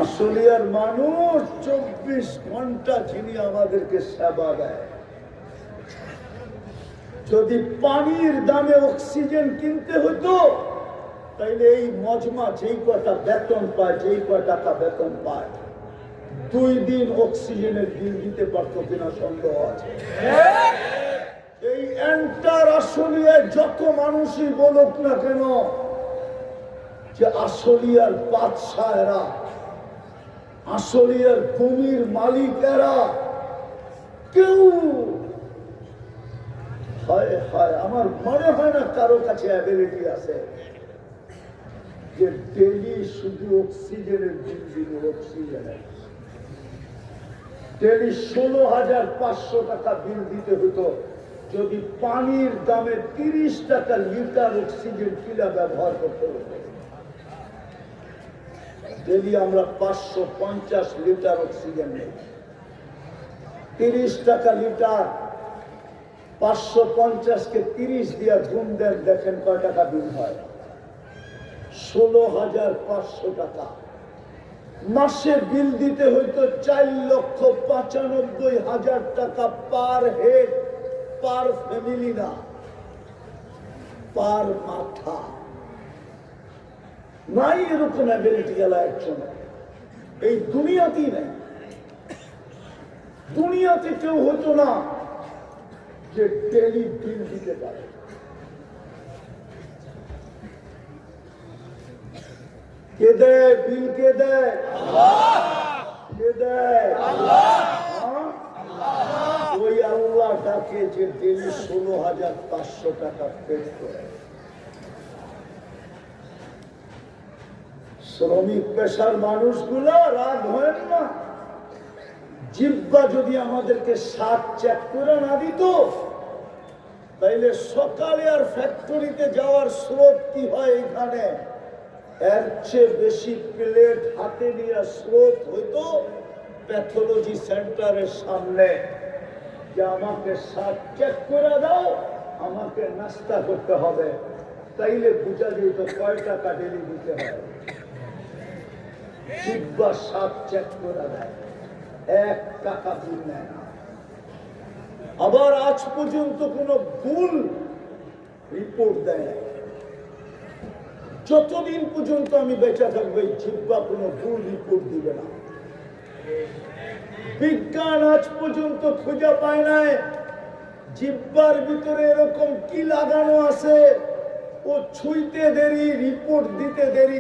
আশুলিয়ার মানুষ 24 ঘন্টা যিনি আমাদেরকে সেবা দেয়। যদি পানির দামে অক্সিজেন কিনতে হতো তাইলে এই মজমা যেই কটা বেতন পায়, যেই কয় টাকা বেতন পায়, 2 দিন অক্সিজেনের বিল দিতে পারতো কিনা সন্দেহ আছে। এই এন্টার আশুলিয়ায় যত মানুষই বলুক না কেন যে আশুলিয়ার বাদশাহেরা, আশুলিয়ার ভূমির মালিকেরা, কেউ হয় হয় আমার মনে হয় না কারো কাছে অ্যাবিলিটি আছে যে ডেলি শুধু অক্সিজেনের বিল দিন। অক্সিজেনের ডেলি 16,500 টাকা বিল দিতে হতো যদি পানির দামে 30 টাকা লিটার অক্সিজেন কিনা ব্যবহার করতে হতো। ডেলি আমরা 550 লিটার অক্সিজেন নেই। 30 টাকা লিটার, 550-কে 30 দিয়ে গুণ দেন, দেখেন কয় টাকা বিল হয়। 16,500 টাকা মাসে বিল দিতে হইতো। 4,95,000 টাকা পার হেড, পার ফ্যামিলি না, পার মাথা। নাই এরকম অ্যাবিলিটি গেল একজন, এই দুনিয়াতেই নাই। দুনিয়াতে কেউ হতো না যে ডেলি বিল দিতে পারে। কে দেয় বিল? কে দেয়? কে দেয়? ওই আল্লাহ ডাকে যে ডেলি 16,500 টাকা পেট করে। শ্রমিক পেশার মানুষগুলো রাগ হয় না। জিহ্বা যদি আমাদেরকে 7 চেক করে না দিত তাইলে সকালে আর ফ্যাক্টরিতে যাওয়ার স্রোত কি হয়, এখানে এর চেয়ে বেশি প্লেট হাতে নিয়ে স্রোত হইতো প্যাথোলজি সেন্টারের সামনে যে আমাকে 7 চেক করে দাও, আমাকে নাস্তা করতে হবে। তাইলে বুঝা যেত কয় টাকা ডেলি দিতে হবে। জিহ্বা 7 চেক করে দেয়, 1 টাকা বিল নেয় না। আবার আজ পর্যন্ত কোনো ভুল রিপোর্ট দেয় না। যতদিন পর্যন্ত আমি বেঁচে থাকবো এই জিহ্বা কোনো ভুল রিপোর্ট দিবে না। বিজ্ঞান আজ পর্যন্ত খুঁজে পায় নাই জিহ্বার ভিতরে এরকম কি লাগানো আছে ও ছুঁইতে দেরি, রিপোর্ট দিতে দেরি।